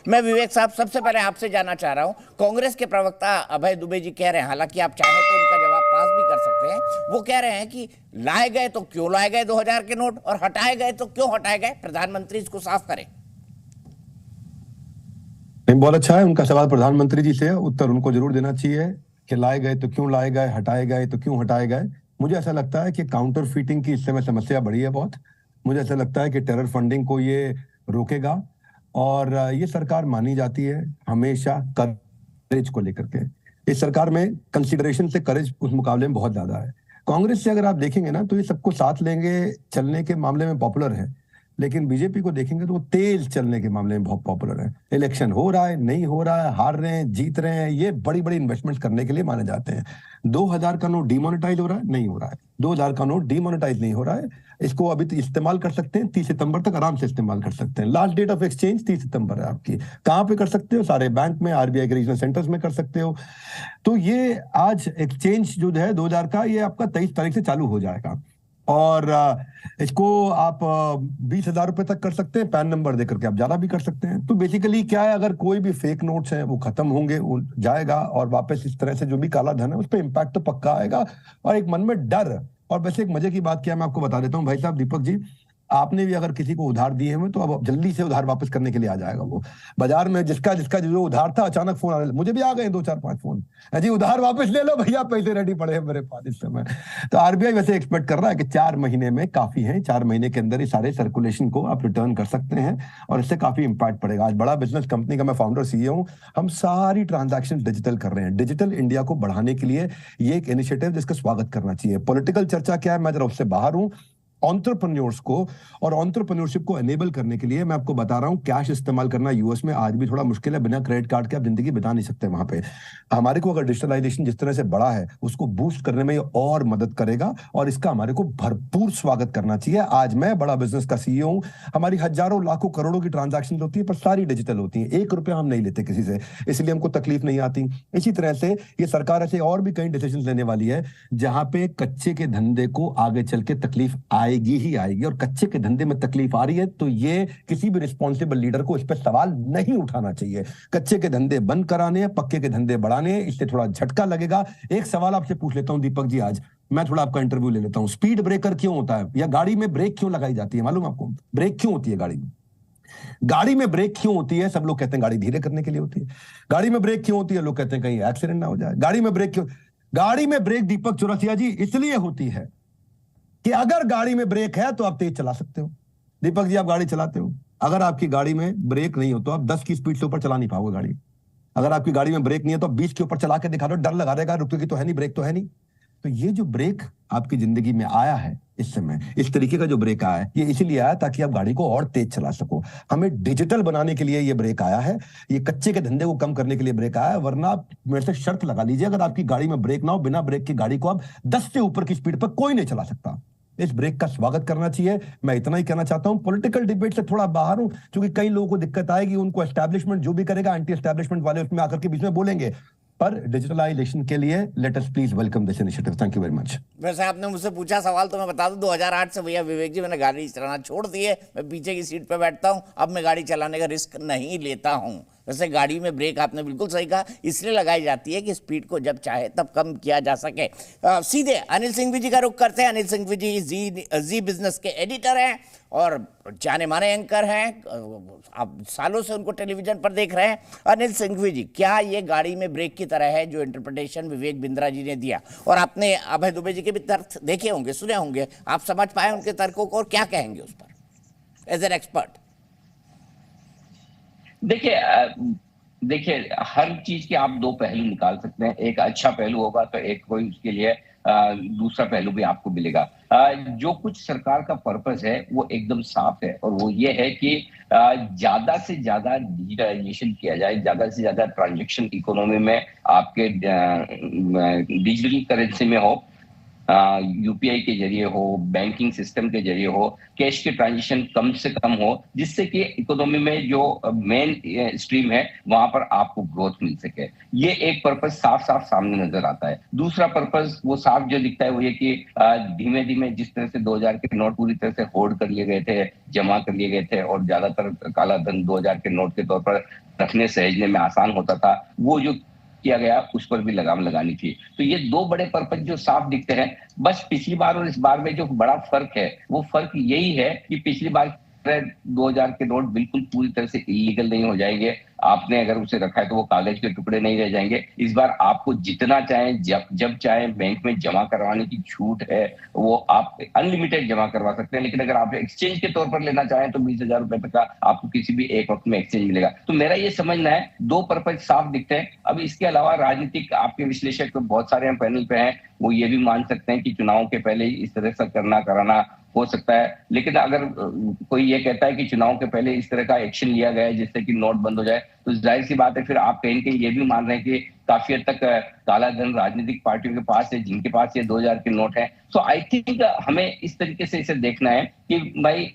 मैं विवेक साहब सबसे पहले आपसे जानना चाह रहा हूं, कांग्रेस के प्रवक्ता अभय दुबे जी कह रहे हैं, हालांकि आप चाहें तो उनका जवाब पास भी कर सकते हैं, वो कह रहे हैं कि लाए गए तो क्यों लाए गए 2000 के नोट और हटाए गए तो क्यों हटाए गए, प्रधानमंत्री इसको साफ करें। नहीं, बहुत अच्छा है उनका सवाल प्रधानमंत्री जी से, उत्तर उनको जरूर देना चाहिए कि लाए गए तो क्यों लाए गए, हटाए गए तो क्यों हटाए गए। मुझे ऐसा लगता है कि काउंटर फीटिंग की इस समय समस्या बढ़ी है बहुत। मुझे ऐसा लगता है कि टेरर फंडिंग को ये रोकेगा और ये सरकार मानी जाती है हमेशा करेज को लेकर के। इस सरकार में कंसिडरेशन से करेज उस मुकाबले में बहुत ज्यादा है। कांग्रेस से अगर आप देखेंगे ना तो ये सबको साथ लेंगे चलने के मामले में पॉपुलर है, लेकिन बीजेपी को देखेंगे तो वो तेज चलने के मामले में बहुत पॉपुलर है। इलेक्शन हो रहा है, नहीं हो रहा है, हार रहे हैं, जीत रहे हैं, ये बड़ी बड़ी इन्वेस्टमेंट करने के लिए माने जाते हैं। 2000 का नोट डिमोनेटाइज हो रहा है, नहीं हो रहा है। 2000 का नोट डिमोनेटाइज नहीं हो रहा है। इसको अभी तो इस्तेमाल कर सकते हैं, 30 सितंबर तक आराम से इस्तेमाल कर सकते हैं। लास्ट डेट ऑफ एक्सचेंज 30 सितंबर है आपकी। कहां पे कर सकते हो? सारे बैंक में, आरबीआई के रीजनल सेंटर्स में कर सकते हो। तो ये आज एक्सचेंज जो है 2000 का, ये आपका 23 तारीख से चालू हो जाएगा और इसको आप 20,000 रुपए तक कर सकते हैं, पैन नंबर देकर के आप ज्यादा भी कर सकते हैं। तो बेसिकली क्या है, अगर कोई भी फेक नोट्स हैं वो खत्म होंगे, वो जाएगा और वापस इस तरह से जो भी काला धन है उस पर इम्पैक्ट तो पक्का आएगा और एक मन में डर। और वैसे एक मजे की बात क्या मैं आपको बता देता हूँ भाई साहब, दीपक जी, आपने भी अगर किसी को उधार दिए हैं तो अब जल्दी से उधार वापस करने के लिए आ जाएगा। वो बाजार में जिसका जिसका जो उधार था अचानक फोन आने, मुझे भी आ गए 2 4 5 फोन, जी उधार वापस ले लो भैया, पैसे रेडी पड़े हैं मेरे पास इस समय। तो आरबीआई वैसे एक्सपेक्ट कर रहा है कि 4 महीने में काफी है, 4 महीने के अंदर ही सारे सर्कुलेशन को आप रिटर्न कर सकते हैं और इससे काफी इंपैक्ट पड़ेगा। आज बड़ा बिजनेस कंपनी का मैं फाउंडर सीईओ हूं, हम सारी ट्रांजैक्शन डिजिटल कर रहे हैं। डिजिटल इंडिया को बढ़ाने के लिए ये एक इनिशिएटिव जिसका स्वागत करना चाहिए। पॉलिटिकल चर्चा क्या है, मैं जरा उससे बाहर हूं। एंटरप्रेन्योर्स को और एंटरप्रेन्योरशिप को एनेबल करने के लिए मैं आपको बता रहा हूं, कैश इस्तेमाल करना यूएस में आज भी थोड़ा मुश्किल है। बिना क्रेडिट कार्ड के आप जिंदगी बिता नहीं सकते वहां पे। हमारे को अगर डिजिटलाइजेशन जिस तरह से बढ़ा है उसको बूस्ट करने में और मदद करेगा और इसका हमारे को भरपूर स्वागत करना चाहिए। आज मैं बड़ा बिजनेस का सीईओ हूं, हमारी हजारों लाखों करोड़ों की ट्रांजैक्शन होती है पर सारी डिजिटल होती है। 1 रुपया हम नहीं लेते किसी से, इसलिए हमको तकलीफ नहीं आती। इसी तरह से ये सरकार ऐसे और भी कई डिसीजन लेने वाली है जहां पे कच्चे के धंधे को आगे चल के तकलीफ आएगी ही आएगी, और कच्चे के धंधे में तकलीफ आ रही है तो ये किसी भी रिस्पॉन्सिबल लीडर को इस पर सवाल नहीं उठाना चाहिए। कच्चे के धंधे बंद कराने हैं, पक्के के धंधे बढ़ाने हैं, इससे थोड़ा झटका लगेगा। एक सवाल आपसे पूछ लेता हूं दीपक जी, आज मैं थोड़ा आपका इंटरव्यू ले लेता हूं। स्पीड ब्रेकर क्यों होता है, या गाड़ी में ब्रेक क्यों लगाई जाती है? मालूम आपको ब्रेक क्यों होती है गाड़ी में? गाड़ी में ब्रेक क्यों होती है? सब लोग कहते हैं गाड़ी धीरे करने के लिए होती है। गाड़ी में ब्रेक क्यों होती है? लोग कहते हैं कहीं एक्सीडेंट ना हो जाए। गाड़ी में ब्रेक क्यों? गाड़ी में ब्रेक दीपक चौरसिया जी इसलिए होती है कि अगर गाड़ी में ब्रेक है तो आप तेज चला सकते हो। दीपक जी आप गाड़ी चलाते हो, अगर आपकी गाड़ी में ब्रेक नहीं हो तो आप 10 की स्पीड से ऊपर चला नहीं पाओगे गाड़ी। अगर आपकी गाड़ी में ब्रेक नहीं है तो आप 20 के ऊपर चला के दिखा दो, डर लगा रहेगा रुकेगी तो है नहीं, ब्रेक तो है नहीं। तो ये जो ब्रेक आपकी जिंदगी में आया है इस समय, इस तरीके का जो ब्रेक आया है, ये इसीलिए आया ताकि आप गाड़ी को और तेज चला सको। हमें डिजिटल बनाने के लिए ये ब्रेक आया है, ये कच्चे के धंधे को कम करने के लिए ब्रेक आया है। वरना आप मेरे से शर्त लगा लीजिए, अगर आपकी गाड़ी में ब्रेक ना हो, बिना ब्रेक की गाड़ी को आप 10 से ऊपर की स्पीड पर कोई नहीं चला सकता। इस ब्रेक का स्वागत करना चाहिए। मैं इतना ही कहना चाहता हूं, पॉलिटिकल डिबेट से थोड़ा बाहर हूं क्योंकि कई लोगों को दिक्कत आएगी, उनको एस्टैब्लिशमेंट जो भी करेगा, एंटी एस्टैब्लिशमेंट वाले उसमें आकर के बीच में बोलेंगे। पर डिजिटलाइजेशन के लिए let us please welcome this initiative. Thank you very much. वैसे आपने मुझसे पूछा सवाल तो मैं बता दूं, 2008 से भैया विवेक जी मैंने गाड़ी चलाना छोड़ दी है, मैं पीछे की सीट पे बैठता हूं। अब मैं गाड़ी चलाने का रिस्क नहीं लेता हूं। वैसे गाड़ी में ब्रेक आपने बिल्कुल सही कहा, इसलिए लगाई जाती है कि स्पीड को जब चाहे तब कम किया जा सके। सीधे अनिल सिंघवी जी का रुख करते हैं। अनिल सिंघवी जी जी बिजनेस के एडिटर हैं और जाने माने एंकर हैं, आप सालों से उनको टेलीविजन पर देख रहे हैं। अनिल सिंघवी जी, क्या ये गाड़ी में ब्रेक की तरह है जो इंटरप्रिटेशन विवेक बिंद्रा जी ने दिया? और आपने अभय दुबे जी के भी तर्क देखे होंगे, सुने होंगे, आप समझ पाए उनके तर्कों को और क्या कहेंगे उस पर एज एन एक्सपर्ट? देखिए हर चीज के आप 2 पहलू निकाल सकते हैं। एक अच्छा पहलू होगा तो एक कोई उसके लिए दूसरा पहलू भी आपको मिलेगा। जो कुछ सरकार का पर्पस है वो एकदम साफ है और वो ये है कि ज्यादा से ज्यादा डिजिटलाइजेशन किया जाए, ज्यादा से ज्यादा ट्रांजैक्शन इकोनॉमी में आपके डिजिटल करेंसी में हो, यूपीआई के जरिए हो, बैंकिंग सिस्टम के जरिए हो, कैश के ट्रांजेक्शन कम से कम हो, जिससे कि इकोनॉमी में जो मेन स्ट्रीम है वहां पर आपको ग्रोथ मिल सके। ये एक पर्पज साफ साफ सामने नजर आता है। दूसरा पर्पज वो साफ जो दिखता है वो ये कि धीमे धीमे जिस तरह से 2000 के नोट पूरी तरह से होल्ड कर लिए गए थे, जमा कर लिए गए थे और ज्यादातर काला धन 2000 के नोट के तौर पर रखने सहेजने में आसान होता था, वो जो किया गया उस पर भी लगाम लगानी थी। तो ये दो बड़े पर्पज जो साफ दिखते हैं। बस पिछली बार और इस बार में जो बड़ा फर्क है वो फर्क यही है कि पिछली बार 2000 के नोट बिल्कुल पूरी तरह से इलीगल नहीं हो जाएंगे, आपने अगर उसे रखा है तो वो कागज के टुकड़े नहीं रह जाएंगे। इस बार आपको जितना चाहे जब चाहे बैंक में जमा करवाने की छूट है, वो आप अनलिमिटेड जमा करवा सकते हैं। लेकिन अगर आप एक्सचेंज के तौर पर लेना चाहें तो 20,000 रुपए तक का आपको किसी भी एक वक्त में एक्सचेंज मिलेगा। तो मेरा ये समझना है दो पर्पज साफ दिखते हैं। अब इसके अलावा राजनीतिक आपके विश्लेषक तो बहुत सारे हम पैनल पे हैं, वो ये भी मान सकते हैं कि चुनाव के पहले ही इस तरह से कराना हो सकता है। लेकिन अगर कोई ये कहता है कि चुनाव के पहले इस तरह का एक्शन लिया गया है जिससे कि नोट बंद हो जाए, तो जाहिर सी बात है फिर आप कहीं कहीं ये भी मान रहे हैं कि काफी हद तक काला धन राजनीतिक पार्टियों के पास है जिनके पास ये 2000 के नोट हैं। सो आई थिंक हमें इस तरीके से इसे देखना है कि भाई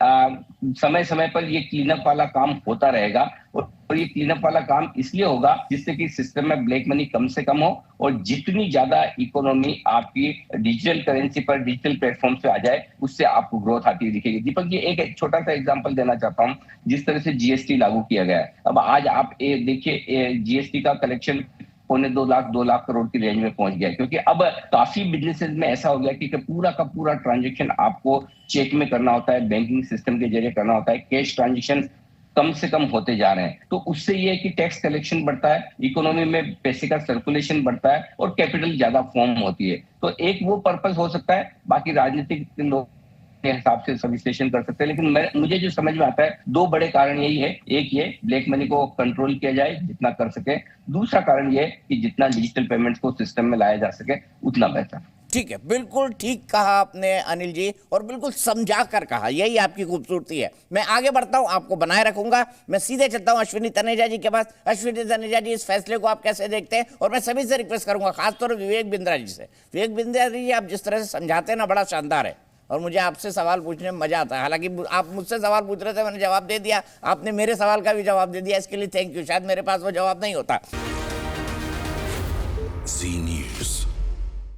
समय समय पर ये क्लीन अप वाला काम होता रहेगा और ये क्लीन अप वाला काम इसलिए होगा जिससे कि सिस्टम में ब्लैक मनी कम से कम हो और जितनी ज्यादा इकोनॉमी आपकी डिजिटल करेंसी पर, डिजिटल प्लेटफॉर्म पे आ जाए, उससे आपको ग्रोथ आती हुई दिखेगी। दीपक जी एक छोटा सा एग्जांपल देना चाहता हूं। जिस तरह से जीएसटी लागू किया गया है, अब आज आप देखिए जीएसटी का कलेक्शन 2 लाख करोड़ की रेंज में पहुंच गया, क्योंकि अब काफी बिजनेसेस में ऐसा हो गया कि पूरा का पूरा ट्रांजेक्शन आपको चेक में करना होता है, बैंकिंग सिस्टम के जरिए करना होता है, कैश ट्रांजेक्शन कम से कम होते जा रहे हैं। तो उससे ये है कि टैक्स कलेक्शन बढ़ता है, इकोनॉमी में पैसे का सर्कुलेशन बढ़ता है और कैपिटल ज्यादा फॉर्म होती है। तो एक वो पर्पस हो सकता है, बाकी राजनीतिक लोग के हिसाब से सब विश्लेषण कर सकते हैं। लेकिन मुझे जो समझ में आता है दो बड़े कारण यही है, एक ये ब्लैक मनी को कंट्रोल किया जाए जितना कर सके, दूसरा कारण ये कि जितना डिजिटल पेमेंट्स को सिस्टम में लाया जा सके उतना बेहतर। ठीक है, बिल्कुल ठीक कहा आपने अनिल जी, और बिल्कुल समझा कर कहा, यही आपकी खूबसूरती है। मैं आगे बढ़ता हूं, आपको बनाए रखूंगा। मैं सीधे चलता हूं अश्विनी तनेजा जी के पास। अश्विनी तनेजा जी, इस फैसले को आप कैसे देखते हैं? और मैं सभी से रिक्वेस्ट करूंगा, खासतौर पर विवेक बिंद्रा जी से। विवेक बिंद्रा जी, आप जिस तरह से समझाते हैं ना, बड़ा शानदार है और मुझे आपसे सवाल पूछने में मजा आता है। हालांकि आप मुझसे सवाल पूछ रहे थे, मैंने जवाब दे दिया, आपने मेरे सवाल का भी जवाब दे दिया, इसके लिए थैंक यू। शायद मेरे पास वो जवाब नहीं होता।